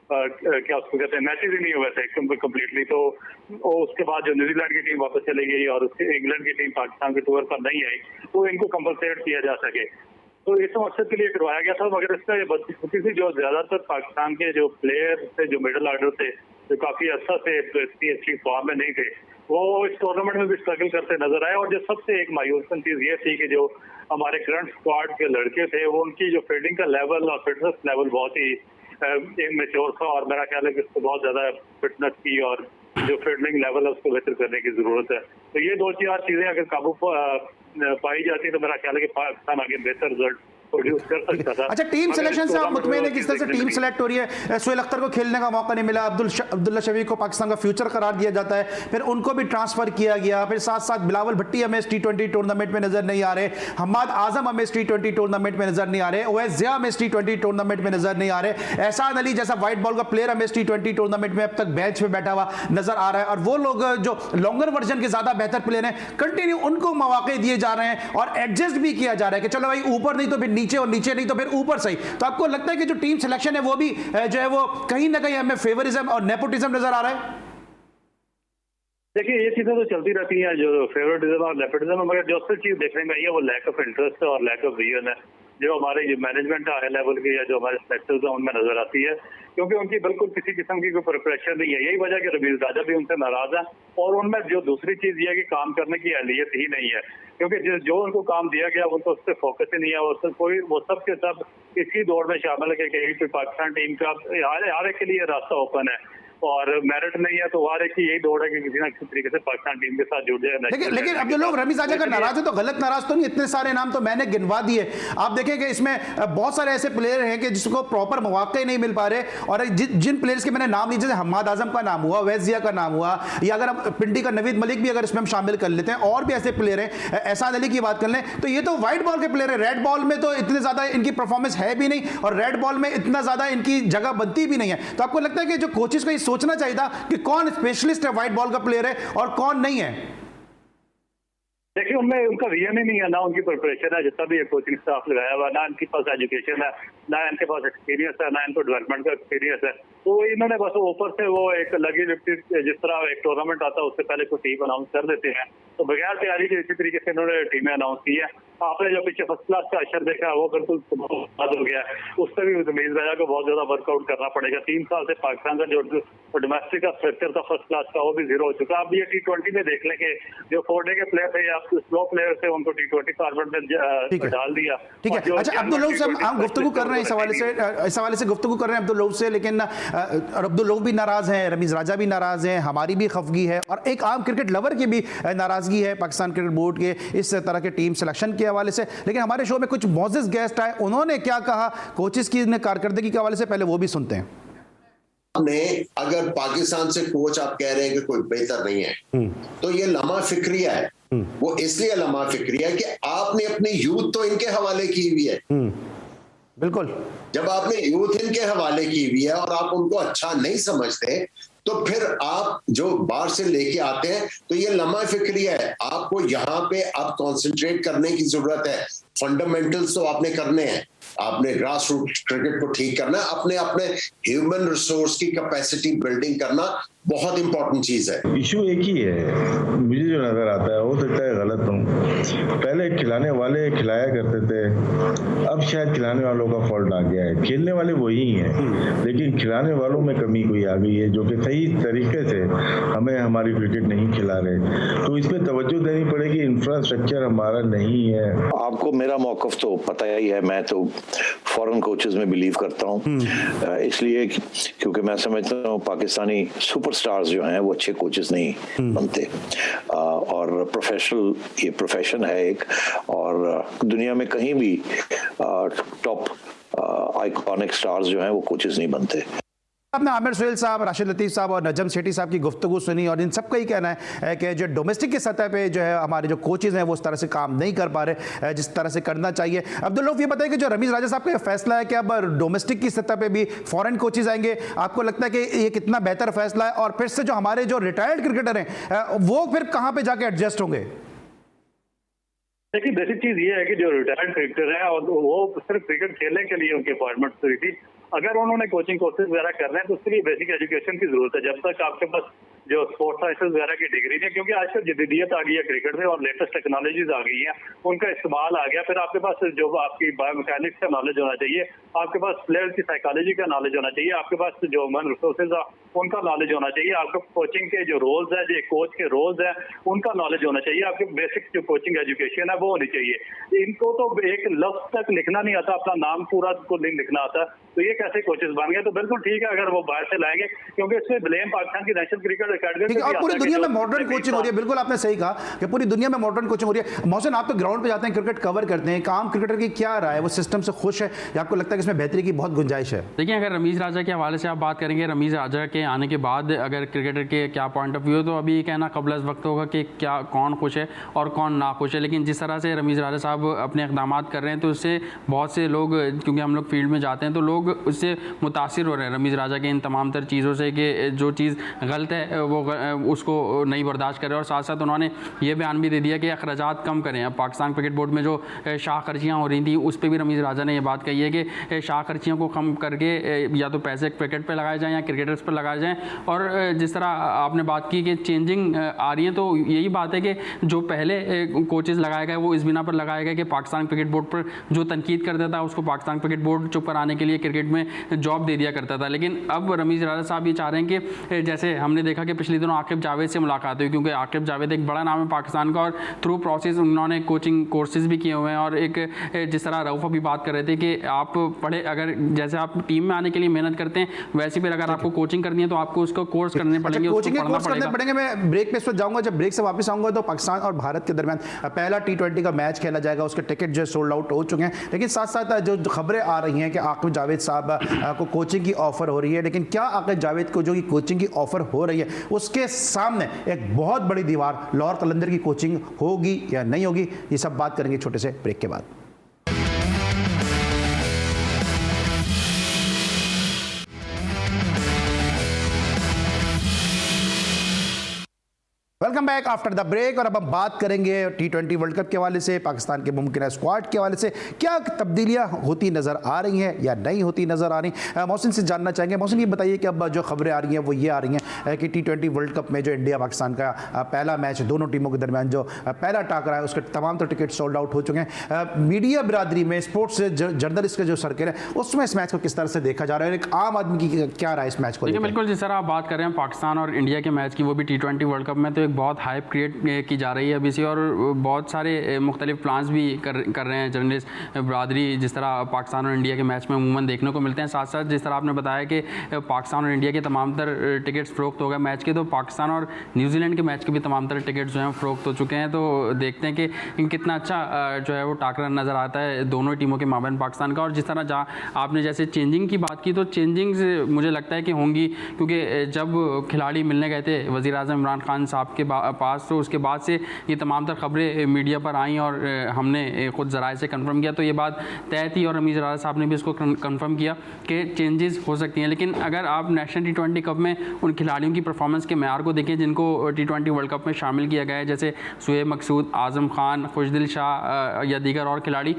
क्या उसको कहते हैं मैचेज ही नहीं हुए थे कम्प्लीटली। तो उसके बाद जो न्यूजीलैंड की टीम वापस चली गई और उसके इंग्लैंड की टीम पाकिस्तान के टूर पर नहीं आई, तो इनको कंपनसेट किया जा सके, तो इस मकसद के लिए करवाया गया था। मगर इसका ये बदकिस्मती थी जो ज्यादातर पाकिस्तान के जो प्लेयर थे, जो मिडिल ऑर्डर थे, जो काफी अच्छा से इतनी अच्छी फॉर्म में नहीं थे, वो इस टूर्नामेंट में भी स्ट्रगल करते नजर आए। और जो सबसे एक मायूसन चीज ये थी कि जो हमारे करंट स्क्वाड के लड़के थे, वो उनकी जो फील्डिंग का लेवल और फिटनेस लेवल बहुत ही इमेच्योर था, और मेरा ख्याल है कि उसको बहुत ज्यादा फिटनेस की और जो फील्डिंग लेवल है उसको बेहतर करने की जरूरत है। तो ये दो चार चीजें अगर काबू पाई जाती तो मेरा ख्याल है कि पाकिस्तान आगे बेहतर रिजल्ट प्रोड्यूस कर सकता था। अच्छा, टीम सिलेक्शन से आप मुतमईन है किस तरह से टीम सेलेक्ट हो रही है? सुहेल अख्तर को खेलने का मौका नहीं मिला, अब्दुल्ला शफीक को पाकिस्तान का फ्यूचर करार दिया जाता है, फिर उनको भी ट्रांसफर किया गया, फिर साथ साथ बिलावल भट्टी हमें इस T20 टूर्नामेंट में नजर नहीं आ रहे, हम्माद आजम हमें इस T20 टूर्नामेंट में नजर नहीं आ रहे, ओवैस ज़िया हमें इस T20 टूर्नामेंट में नजर नहीं आ रहे, एहसान अली जैसा व्हाइट बॉल का प्लेयर हमें इस T20 टूर्नामेंट में अब तक बेंच पे बैठा हुआ नजर आ रहा है, और वो लोग जो लॉन्गर वर्जन के ज्यादा बेहतर प्लेयर हैं कंटिन्यू उनको मौके दिए जा रहे हैं और एडजस्ट भी किया जा रहा है कि चलो भाई ऊपर नहीं तो फिर नीचे और नीचे नहीं तो फिर ऊपर सही। तो आपको लगता है कि जो टीम सिलेक्शन है वो भी जो है वो कहीं ना कहीं हमें फेवरिज्म और नेपोटिज्म नजर आ रहा है? देखिए ये चीजें तो चलती रहती हैं, जो फेवरेटिज्म और नेपोटिज्म, मगर जो असल चीज देखने में आई है वो लैक ऑफ इंटरेस्ट और लैक ऑफ विजन है, जो हमारे मैनेजमेंट हाई लेवल की या जो हमारे सेलेक्टर्स हैं उनमें नजर आती है, क्योंकि उनकी बिल्कुल किसी किस्म की कोई प्रिपरेशन नहीं है। यही वजह कि रमीज राजा भी उनसे नाराज है, और उनमें जो दूसरी चीज ये है कि काम करने की अहलियत ही नहीं है, क्योंकि जो उनको काम दिया गया वो तो उस पर फोकस ही नहीं है। वो सब के सब इसी दौड़ में शामिल है कि पाकिस्तान टीम का हर एक के लिए रास्ता ओपन है और मेरिट नहीं है, तो हर एक की यही दौड़ है कि किसी ना किसी तरीके से पाकिस्तान टीम के साथ जुड़ जाए। लेकिन अब जो लोग रमीज राजा का नाराज है तो गलत नाराज तो नहीं, इतने सारे नाम तो मैंने गिनवा दिए। आप देखें कि इसमें बहुत सारे ऐसे प्लेयर हैं कि जिसको प्रॉपर मौके ही नहीं मिल पा रहे, और जिन प्लेयर्स के मैंने नाम लिए, जैसे हम्माद आजम का नाम हुआ, ओवैस ज़िया का नाम हुआ, या अगर हम पिंडी का नवीद मलिक भी अगर इसमें हम शामिल कर लेते हैं, और भी ऐसे प्लेयर हैं, एहसान अली की बात कर लें, तो ये तो व्हाइट बॉल के प्लेयर है। रेड बॉल में तो इतने ज्यादा इनकी परफॉर्मेंस है भी नहीं, और रेड बॉल में इतना ज्यादा इनकी जगह बनती भी नहीं है। तो आपको लगता है कि जो कोचेस को ये सोचना चाहिए था कि कौन स्पेशलिस्ट है व्हाइट बॉल का प्लेयर है और कौन नहीं है? देखिए उनमें उनका विजन ही नहीं है, ना उनकी प्रिपरेशन है, जितना भी कोचिंग स्टाफ लगाया हुआ, ना इनके पास एजुकेशन है, ना इनके पास एक्सपीरियंस है, ना इनको डेवलपमेंट का एक्सपीरियंस है। तो इन्होंने बस ऊपर से वो एक लगी लिपटी, जिस तरह एक टूर्नामेंट आता है उससे पहले कोई टीम अनाउंस कर देते हैं, तो बगैर तैयारी के इसी तरीके से इन्होंने टीमें अनाउंस की है। आपने जो पीछे फर्स्ट क्लास का अशर देखा वो बिल्कुल बंद हो गया है, उस पर भी रमीज राजा को बहुत ज्यादा वर्कआउट करना पड़ेगा। 3 साल से पाकिस्तान का जो डोमेस्टिक का स्ट्रक्चर था फर्स्ट क्लास का, वो भी जीरो हो चुका। अब ये T20 में देख लें कि जो 4 डे के प्लेयर थे या स्लो प्लेयर थे, उनको T20 फॉर्मेट में डाल दिया। ठीक है। अच्छा, अब्दुल रऊफ से हम गुफ्तगू कर रहे हैं इस हवाले से गुफ्तगू कर रहे हैं अब्दुल रऊफ से, लेकिन अब्दुल रऊफ भी नाराज हैं, रमीज राजा भी नाराज हैं, हमारी भी खफगी है, और एक आम क्रिकेट लवर की भी नाराजगी है पाकिस्तान क्रिकेट बोर्ड के इस तरह के टीम सिलेक्शन के हवाले से। लेकिन हमारे शो में कुछ मोअज़्ज़िज़ गेस्ट आए, उन्होंने क्या कहा कोचेस की कारकर्दगी के हवाले से, पहले वो भी सुनते हैं। ने अगर पाकिस्तान से कोच आप कह रहे हैं कि कोई बेहतर नहीं है, तो ये लम्हा फिक्रिया है। वो इसलिए लम्हा फिक्रिया है कि आपने अपनी यूथ तो इनके हवाले की हुई है। बिल्कुल, जब आपने यूथ इनके हवाले की हुई है और आप उनको अच्छा नहीं समझते, तो फिर आप जो बाहर से लेके आते हैं, तो ये लम्हा फिक्रिया है। आपको यहाँ पे अब कंसंट्रेट करने की जरूरत है, फंडामेंटल्स तो आपने करने हैं। आपने ग्रास रूट क्रिकेट को ठीक करना है, अपने अपने ह्यूमन रिसोर्स की कैपेसिटी बिल्डिंग करना बहुत इंपॉर्टेंट चीज है। इशू एक ही है, मुझे जो नजर आता है, हो सकता है गलत हूँ, पहले खिलाने वाले खिलाया करते थे, अब शायद खिलाने वालों का फॉल्ट आ गया है। खेलने वाले वही हैं, लेकिन खिलाने वालों में कमी कोई आ गई है, जो कि सही तरीके से हमें हमारी क्रिकेट नहीं खिला रहे। तो इस पर तवज्जो देनी पड़ेगी, इंफ्रास्ट्रक्चर हमारा नहीं है। आपको मेरा मौकफ तो पता ही है, मैं तो फॉरेन कोचेस में बिलीव करता हूँ, इसलिए क्योंकि मैं समझता हूँ पाकिस्तानी सुपरस्टार्स जो हैं वो अच्छे कोचेस नहीं बनते, और प्रोफेशनल ये प्रोफेशन है एक, और दुनिया में कहीं भी टॉप आइकॉनिक स्टार्स जो हैं वो कोचेस नहीं बनते। आपने आमिर सुहेल साहब, राशिद लतीफ़ साहब और नजम सेठी साहब की गुफ्तगू सुनी और इन सबका ही कहना है कि जो डोमेस्टिक की सतह पे जो है हमारे जो कोचेज़ हैं वो उस तरह से काम नहीं कर पा रहे जिस तरह से करना चाहिए। अब्दुल रऊफ ये बताइए कि जो रमीज़ राजा साहब का फैसला है कि अब डोमेस्टिक की सतह पे भी फॉरेन कोचेज़ आएंगे, आपको लगता है कि ये कितना बेहतर फैसला है? और फिर से जो हमारे जो रिटायर्ड क्रिकेटर हैं वो फिर कहाँ पर जाके एडजस्ट होंगे? देखिए, बेसिक चीज ये है कि जो रिटायर्ड क्रिकेटर है और वो सिर्फ क्रिकेट खेलने के लिए उनकी अपॉइंटमेंट हुई थी, अगर उन्होंने कोचिंग कोर्सेज वगैरह कर रहे हैं तो उसके लिए बेसिक एजुकेशन की जरूरत है। जब तक आपके पास जो स्पोर्ट्स साइंसेज वगैरह की डिग्री है, क्योंकि आजकल जदीदियत आ गई है क्रिकेट में और लेटेस्ट टेक्नोलॉजीज आ गई हैं, उनका इस्तेमाल आ गया। फिर आपके पास जो आपकी बायोमैकेनिक्स का नॉलेज होना चाहिए, आपके पास प्लेयर की साइकोलॉजी का नॉलेज होना चाहिए, आपके पास जो ह्यूमन रिसोर्सेज उनका नॉलेज होना चाहिए, आपके कोचिंग के जो रोल्स है, जो कोच के रोल्स है उनका नॉलेज होना चाहिए, आपके बेसिक जो कोचिंग एजुकेशन है वो होनी चाहिए। इनको तो एक लफ्ज तक लिखना नहीं आता, अपना नाम पूरा को नहीं लिखना आता, तो ये कैसे कोचेस बन गए? तो बिल्कुल ठीक है अगर वो बाहर से लाएंगे, क्योंकि इसमें ब्लेम पाकिस्तान की नेशनल क्रिकेट अकेडमी और पूरी दुनिया में मॉडर्न कोचिंग हो रही है। बिल्कुल आपने सही कहा कि पूरी दुनिया में मॉडर्न कोचिंग हो रही है। मोहसिन, आप तो ग्राउंड पे जाते हैं, क्रिकेट कवर करते हैं, काम क्रिकेटर की क्या राय है? वो सिस्टम से खुश है या आपको लगता है कि इसमें बेहतरी की बहुत गुंजाइश है? देखिए, अगर रमीज़ राजा के हवाले से आप बात करेंगे, रमीज़ राजा के आने के बाद अगर क्रिकेटर के क्या पॉइंट ऑफ व्यू, तो अभी कहना कबल वक्त होगा कि क्या कौन खुश है और कौन ना खुश है। लेकिन जिस तरह से रमीज़ राजा साहब अपने इक़दाम कर रहे हैं तो उससे बहुत से लोग, क्योंकि हम लोग फील्ड में जाते हैं तो लोग उससे मुतासिर हो रहे हैं रमीज़ राजा के इन तमाम तर चीज़ों से, कि जो चीज़ गलत है वो उसको नहीं बर्दाश्त करें। और साथ साथ उन्होंने ये बयान भी दे दिया कि अखराजात कम करें। अब पाकिस्तान क्रिकेट बोर्ड में जो शाह खर्चियाँ हो रही थी उस पर भी रमीज़ राजा ने ये बात कही है कि शाह खर्चियों को कम करके या तो पैसे क्रिकेट पर लगाए जाएँ या क्रिकेटर्स पर लगाए जाएँ। और जिस तरह आपने बात की कि चेंजिंग आ रही है, तो यही बात है कि जो पहले कोचेज़ लगाए गए वो इस बिना पर लगाए गए कि पाकिस्तान क्रिकेट बोर्ड पर जो तनकीद करता था उसको पाकिस्तान क्रिकेट बोर्ड चुप कराने के लिए क्रिकेट में जॉब दे दिया करता था। लेकिन अब रमीज़ राजा साहब ये चाह रहे हैं कि जैसे हमने देखा कि पिछले दिनों आकिब जावेद से मुलाकात हुई, क्योंकि आकिब जावेद एक बड़ा नाम है पाकिस्तान का और थ्रू प्रोसेस उन्होंने कोचिंग कोर्सेज भी किए हुए हैं। और एक जिस तरह रऊफ अभी बात कर रहे थे कि आप पढ़े, अगर जैसे आप टीम में आने के लिए मेहनत करते हैं वैसे फिर अगर आपको कोचिंग करनी है तो आपको उसको कोर्स करने पड़ेंगे, कोचिंग के कोर्स करने पड़ेंगे। मैं ब्रेक पे इस वक्त जाऊंगा, जब ब्रेक से वापस आऊंगा तो पाकिस्तान और भारत के दरमियान पहला T20 का मैच खेला जाएगा, उसके टिकट जो सोल्ड आउट हो चुके हैं। लेकिन साथ साथ जो खबरें आ रही हैं कि आकिब जावेद साहब को कोचिंग की ऑफर हो रही है, लेकिन क्या आकिब जावेद को जो कोचिंग की ऑफर हो रही है उसके सामने एक बहुत बड़ी दीवार लाहौर कलंदर की कोचिंग होगी या नहीं होगी, ये सब बात करेंगे छोटे से ब्रेक के बाद। Welcome back after the break. और अब हम बात करेंगे T20 वर्ल्ड कप के हवाले से, पाकिस्तान के मुमकिन स्क्वाड के हवाले से क्या तब्दीलियां होती नज़र आ रही हैं या नहीं होती नज़र आ रही। मोहसिन से जानना चाहेंगे। मोहसिन, ये बताइए कि अब जो खबरें आ रही हैं वो ये आ रही हैं कि T20 वर्ल्ड कप में जो इंडिया पाकिस्तान का पहला मैच, दोनों टीमों के दरमियान जो पहला टाकरा है उसके तमाम तो टिकट सोल्ड आउट हो चुके हैं। मीडिया बिरादरी में, स्पोर्ट्स जर्नलिस्ट का जो सर्किल है उसमें इस मैच को किस तरह से देखा जा रहा है, एक आम आदमी की क्या राय इस मैच को? बिल्कुल, जिस तरह आप बात कर रहे हैं पाकिस्तान और इंडिया के मैच की, वो भी T20 वर्ल्ड कप में, तो बहुत हाइप क्रिएट की जा रही है अभी से और बहुत सारे मुख्तलिफ प्लान्स भी कर रहे हैं जर्नलिस्ट बरादरी, जिस तरह पाकिस्तान और इंडिया के मैच में अमूमन देखने को मिलते हैं। साथ साथ जिस तरह आपने बताया कि पाकिस्तान और इंडिया के तमाम तर टिकट्स फ़रोख्त हो गए मैच के, तो पाकिस्तान और न्यूजीलैंड के मैच के भी तमाम तर टिकट्स जो हैं फ़रोख्त हो चुके हैं। तो देखते हैं कि कितना अच्छा जो है वो टाकरा नज़र आता है दोनों टीमों के माबैन पाकिस्तान का। और जिस तरह जहाँ आपने जैसे चेंजिंग की बात की, तो चेंजिंग्स मुझे लगता है कि होंगी, क्योंकि जब खिलाड़ी मिलने गए थे वज़ीर आज़म इमरान खान साहब के पास, तो उसके बाद से ये तमाम तर खबरें मीडिया पर आई और हमने खुद ज़राए से कंफर्म किया, तो ये बात तय थी और रमीज़ राजा साहब ने भी इसको कंफर्म किया कि चेंजेस हो सकती हैं। लेकिन अगर आप नेशनल T20 कप में उन खिलाड़ियों की परफॉर्मेंस के मैार को देखें जिनको T20 वर्ल्ड कप में शामिल किया गया है, जैसे शुएब मकसूद, आज़म खान, खुशदिल शाह या दीगर और खिलाड़ी,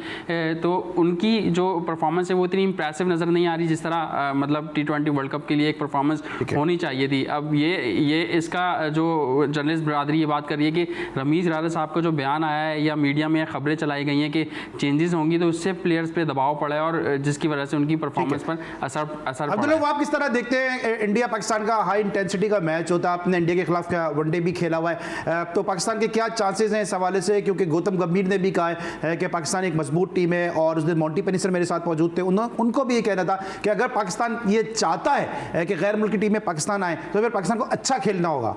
तो उनकी जो परफॉर्मेंस है वो इतनी इंप्रेसिव नज़र नहीं आ रही जिस तरह मतलब T20 वर्ल्ड कप के लिए एक परफॉर्मेंस होनी चाहिए थी। अब ये इसका जो जर्नलिस्ट बरादरी ये बात कर रही है कि रमीज़ राजा साहब का जो बयान आया है या मीडिया में खबरें चलाई गई हैं कि चेंजेस होंगी तो उससे प्लेयर्स पे दबाव पड़ा है और जिसकी वजह से उनकी परफॉर्मेंस पर असर अब्दुल्ला, आप किस तरह देखते हैं इंडिया पाकिस्तान का हाई इंटेंसिटी का मैच होता है, आपने इंडिया के खिलाफ वनडे भी खेला हुआ है, तो पाकिस्तान के क्या चांसेस हैं इस हवाले से, क्योंकि गौतम गंभीर ने भी कहा है कि पाकिस्तान एक मजबूत टीम है और उस दिन मॉन्टी पेनिसर मेरे साथ मौजूद थे, उनको भी ये कहना था कि अगर पाकिस्तान ये चाहता है कि गैर मुल्की टीम में पाकिस्तान आए तो फिर पाकिस्तान को अच्छा खेलना होगा।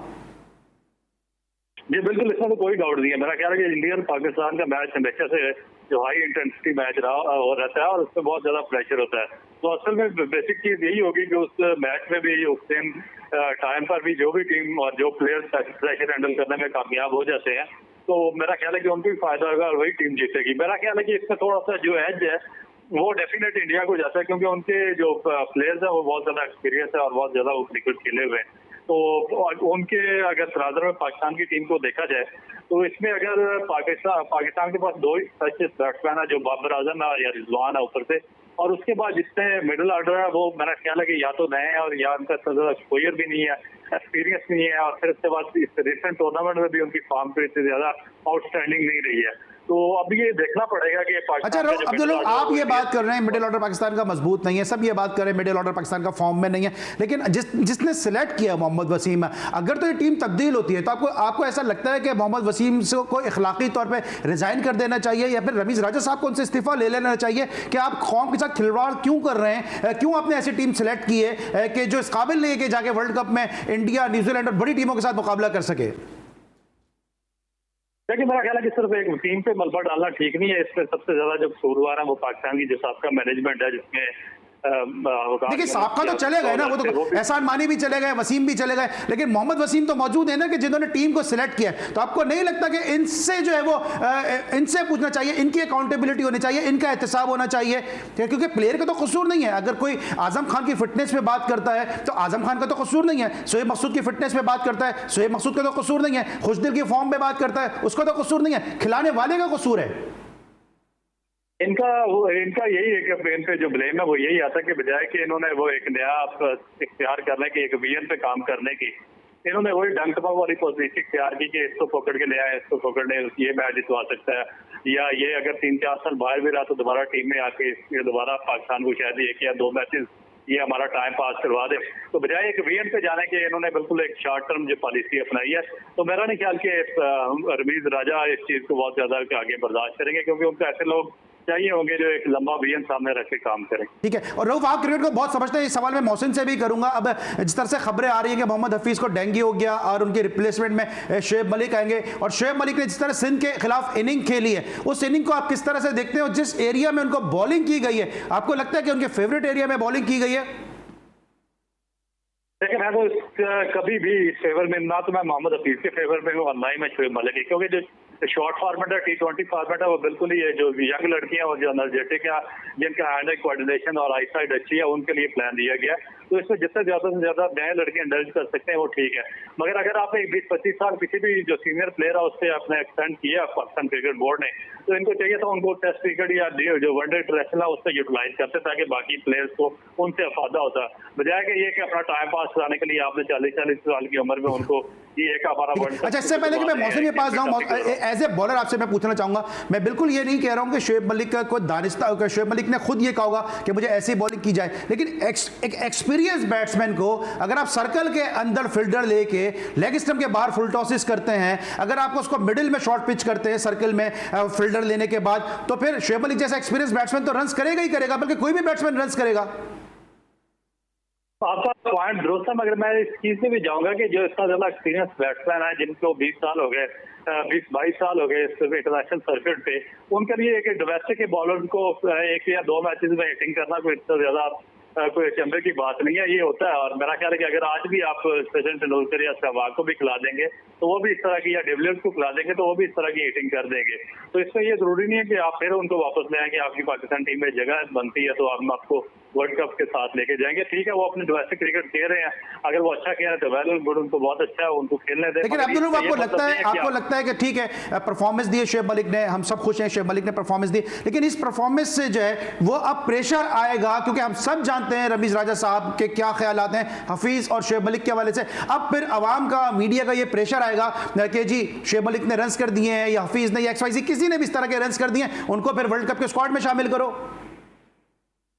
जी बिल्कुल, इसमें तो कोई डाउट नहीं है। मेरा ख्याल है कि इंडिया और पाकिस्तान का मैच हमेशा से जो हाई इंटेंसिटी मैच रहा हो रहता है और उसमें बहुत ज्यादा प्रेशर होता है, तो असल में बेसिक चीज यही होगी कि उस मैच में भी उस दिन टाइम पर भी जो भी टीम और जो प्लेयर्स प्रेशर हैंडल करने में कामयाब हो जाते हैं तो मेरा ख्याल है कि उनको भी फायदा होगा और वही टीम जीतेगी। मेरा ख्याल है कि इसमें थोड़ा सा जो एज है वो डेफिनेट इंडिया को जाता है, क्योंकि उनके जो प्लेयर्स हैं वो बहुत ज्यादा एक्सपीरियंस है और बहुत ज्यादा वो क्रिकेट खेले हुए हैं, तो उनके अगर तराजर में पाकिस्तान की टीम को देखा जाए तो इसमें अगर पाकिस्तान के पास दो ही सच बैट्समैन है, जो बाबर आजम है या रिजवान है ऊपर से, और उसके बाद जितने मिडिल ऑर्डर है वो मेरा ख्याल है कि या तो नए हैं और या उनका एक्सपोजर भी नहीं है, एक्सपीरियंस नहीं है, और फिर उसके बाद इस रिसेंट टूर्नामेंट में भी उनकी फॉर्म पे इतनी ज्यादा आउटस्टैंडिंग नहीं रही है। तो अब ये देखना पड़ेगा कि अच्छा अब्दुल्ला, आप ये बात कर रहे हैं मिडिल ऑर्डर पाकिस्तान का मजबूत नहीं है, सब ये बात कर रहे हैं मिडिल ऑर्डर पाकिस्तान का फॉर्म में नहीं है, लेकिन जिसने सिलेक्ट किया मोहम्मद वसीम, अगर तो ये टीम तब्दील होती है तो आपको ऐसा लगता है कि मोहम्मद वसीम को इखलाकी तौर पे रिजाइन कर देना चाहिए या फिर रमीज़ राजा साहब को उनसे इस्तीफा ले लेना चाहिए कि आप कौम के साथ खिलवाड़ क्यों कर रहे हैं, क्यों आपने ऐसी टीम सिलेक्ट की है कि जो इस काबिल नहीं है कि जाके वर्ल्ड कप में इंडिया, न्यूजीलैंड और बड़ी टीमों के साथ मुकाबला कर सके? देखिए, मेरा ख्याल है कि सिर्फ एक टीम पे मलबा डालना ठीक नहीं है। इसमें सबसे ज्यादा जो कसूरवार है वो पाकिस्तान की जो साबका मैनेजमेंट है, जिसमें देखिए साबका तो चले गए ना, वो तो एहसान मानी भी चले गए, वसीम भी चले गए, लेकिन मोहम्मद वसीम तो मौजूद है ना कि जिन्होंने टीम को सिलेक्ट किया। तो आपको नहीं लगता कि इनसे जो है वो इनसे पूछना चाहिए, इनकी अकाउंटेबिलिटी होनी चाहिए, इनका एहतसाब होना चाहिए, क्योंकि प्लेयर का तो कसूर नहीं है। अगर कोई आजम खान की फिटनेस पे बात करता है तो आजम खान का तो कसूर नहीं है, शुएब मकसूद की फिटनेस पे बात करता है, शुएब मकसूद का तो कसूर नहीं है, खुशदिल की फॉर्म पे बात करता है, उसका तो कसूर नहीं है, खिलाने वाले का कसूर है। इनका यही है कि इन पे जो ब्लेम है वो यही आता है कि बजाय कि इन्होंने वो एक नया इख्तियार करने की, एक विजन पे काम करने की, इन्होंने वही डंक वाली पॉलिसी इख्तियार की कि इसको पकड़ के ले आए, इसको पकड़ ले, ये मैच जितवा सकता है, या ये अगर 3-4 साल बाहर भी रहा तो दोबारा टीम में आके दोबारा पाकिस्तान को शायद 1 या 2 मैचेस ये हमारा टाइम पास करवा दे। तो बजाय एक विजन पे जाने के इन्होंने बिल्कुल एक शॉर्ट टर्म जो पॉलिसी अपनाई है। तो मेरा नहीं ख्याल कि रमीज राजा इस चीज को बहुत ज्यादा आगे बर्दाश्त करेंगे, क्योंकि उनको ऐसे लोग चाहिए होंगे जो एक लंबा विजन सामने रख के काम करें। ठीक है, और रऊफ आप क्रिकेट को बहुत समझते हैं, इस सवाल में मोहसिन से भी करूंगा। अब जिस तरह से खबरें आ रही हैं कि मोहम्मद हफीज को डेंगू हो गया और उनके रिप्लेसमेंट में शुएब मलिक आएंगे, और शुएब मलिक ने जिस तरह सिंध के खिलाफ इनिंग खेली है, उस इनिंग को आप किस तरह से देखते हो? जिस एरिया में उनको बॉलिंग की गई है, आपको लगता है कि उनके फेवरेट एरिया में बॉलिंग की गई है? देखिए, मैं तो कभी भी इस फेवर में ना तो मैं मोहम्मद हफीज के फेवर में हूँ और ना ही मैं शुएब मलिक, क्योंकि जो शॉर्ट फॉर्मेट है, T20 फॉर्मेट है, वो बिल्कुल ही है जो यंग लड़कियां और जो एनर्जेटिक है, जिनका हैंड आई कोऑर्डिनेशन और आई साइड अच्छी है, उनके लिए प्लान दिया गया। तो इसमें जितने ज्यादा से ज्यादा नए लड़के इंडल्ज कर सकते हैं वो ठीक है, मगर अगर आपने 20-25 साल किसी भी जो सीनियर प्लेयर है उससे आपने एक्सटेंड किया पाकिस्तान क्रिकेट बोर्ड ने, तो इनको चाहिए था उनको टेस्ट क्रिकेट या जो वनडे इंटरनेशनल है उससे यूटिलाइज करते ताकि बाकी प्लेयर्स को उनसे फायदा होता, बजाय कि ये कि अपना टाइम पास कराने के लिए आपने 40-40 साल की उम्र में उनको ये एक हमारा वर्ल्ड। अच्छा, इससे पहले कि मैं मौसम के पास जाऊं, एज ए बॉलर आपसे मैं पूछना चाहूंगा, मैं बिल्कुल ये नहीं कह रहा हूं कि शुएब मलिक का कोई दानिस्ता, शुएब मलिक ने खुद ये कहा होगा कि मुझे ऐसी बॉलिंग की जाए, लेकिन एक एक्सपीरियंस बैट्समैन को अगर आप सर्कल के अंदर फील्डर लेके लेग स्टंप के बाहर फुल टॉसेस करते हैं, अगर आपको उसको मिडिल में शॉर्ट पिच करते हैं सर्कल में फील्डर लेने के बाद, तो फिर शुएब मलिक जैसा एक्सपीरियंस बैट्समैन तो रन्स करेगा ही करेगा, बल्कि कोई भी बैट्समैन रन्स करेगा। आपका पॉइंट दुरुस्त है, मगर मैं इस चीज में भी जाऊंगा कि जो इतना ज्यादा एक्सपीरियंस बैट्समैन है, जिनको 20 साल हो गए, 20-22 साल हो गए इंटरनेशनल सर्किट पे, उनके लिए एक डोमेस्टिक बॉलर को 1 या 2 मैचेस में हिटिंग करना कोई इतना ज्यादा कोई चंबे की बात नहीं है, ये होता है। और मेरा ख्याल है कि अगर आज भी आप सचिन तेंदुलकर या सहवाग को भी खिला देंगे तो वो भी इस तरह की, या डिविलियर्स को खिला देंगे तो वो भी इस तरह की हिटिंग कर देंगे। तो इसमें ये जरूरी नहीं है कि आप फिर उनको वापस ले आएंगे, आपकी पाकिस्तान टीम में जगह बनती है तो हम आपको वर्ल्ड कप के साथ लेके जाएंगे। ठीक है, वो अपने डोमेस्टिक क्रिकेट खेल रहे हैं, अगर वो अच्छा खेल रहे हैं तो वेल एंड गुड, उनको बहुत अच्छा है, उनको खेलने दें। लेकिन अब्दुल आपको लगता है कि ठीक है परफॉर्मेंस दी है शुएब मलिक ने, हम सब खुश हैं शुएब मलिक ने परफॉर्मेंस दी, लेकिन इस परफॉर्मेंस से जो है वो अब प्रेशर आएगा, क्योंकि हम सब जानते हैं रमीज राजा साहब के क्या ख्यालात हैं हफीज और शुएब मलिक के हवाले से। अब फिर अवाम का, मीडिया का ये प्रेशर आएगा कि जी शुएब मलिक ने रन्स कर दिए हैं या हफीज ने या XYZ किसी ने भी इस तरह के रन्स कर दिए हैं, उनको फिर वर्ल्ड कप के स्क्वाड में शामिल करो।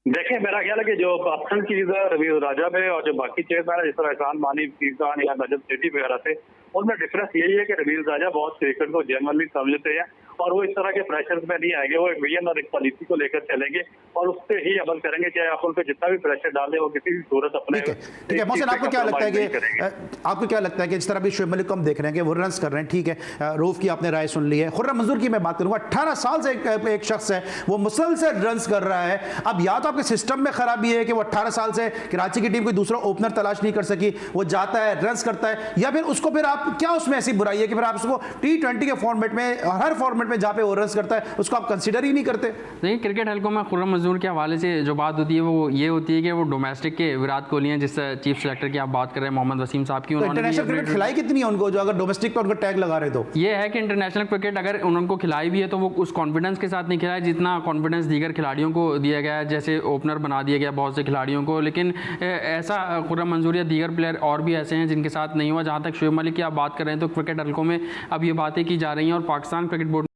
देखिए, मेरा ख्याल है कि जो पाकिस्तान की रवीज राजा में और जो बाकी चेयरमैन है जिस तरह एहसान मानी, फीस खान या नजब सेठी वगैरह थे, उनमें डिफरेंस यही है कि रवीज राजा बहुत क्रिकेट को जेन्युइनली समझते हैं और वो इस तरह के प्रेशर में नहीं आएंगे। वो एक विजन और एक पॉलिसी को लेकर चलेंगे और उस पर ही अमल करेंगे, चाहे आप उन पर जितना भी प्रेशर डाल दें वो किसी भी सूरत अपने। ठीक है मोहसिन, आपको क्या लगता है कि जिस तरह भी शुएब मलिक को हम देख रहे हैं कि वो रन्स कर रहे हैं, ठीक है रूफ की आपने राय सुन ली है, खुर्रम मंजूर की मैं बात करूंगा, 18 साल से एक शख्स है वो मुसलसल रन्स कर रहा है। अब या तो आपके सिस्टम में खराबी है कि वो 18 साल से कराची की टीम कोई दूसरा ओपनर तलाश नहीं कर सकी, वो जाता है रन्स करता है, या फिर उसको फिर आप क्या उसमें ऐसी बुराई है कि फिर आप उसको T20 के फॉर्मेट में, हर फॉर्मेट में जहां पे वो रन्स करता है उसको आप कंसीडर ही नहीं करते? देखिए, क्रिकेट हल्कों में खुर्रम मंजूर के हवाले से जो बात होती है वो ये होती है कि वो डोमेस्टिक के विराट कोहली हैं, जिस चीफ सेलेक्टर की आप बात कर रहे हैं मोहम्मद वसीम साहब की, उन्होंने इंटरनेशनल क्रिकेट खिलाई कितनी है उनको, जो अगर डोमेस्टिक पर उनको टैग लगा रहे तो? ये है कि इंटरनेशनल क्रिकेट अगर उनको खिलाई भी है तो वो उस कॉन्फिडेंस के साथ नहीं खिलाया जितना कॉन्फिडेंस दीगर खिलाड़ियों को दिया गया है, जैसे ओपनर बना दिया गया बहुत से खिलाड़ियों को। लेकिन ऐसा खुर्रम मंजूर या दीगर प्लेयर और भी ऐसे हैं जिनके साथ नहीं हुआ। जहाँ तक शुएब मलिक की आप बात कर रहे हैं तो क्रिकेट हल्कों में अब ये बातें की जा रही हैं और पाकिस्तान क्रिकेट बोर्ड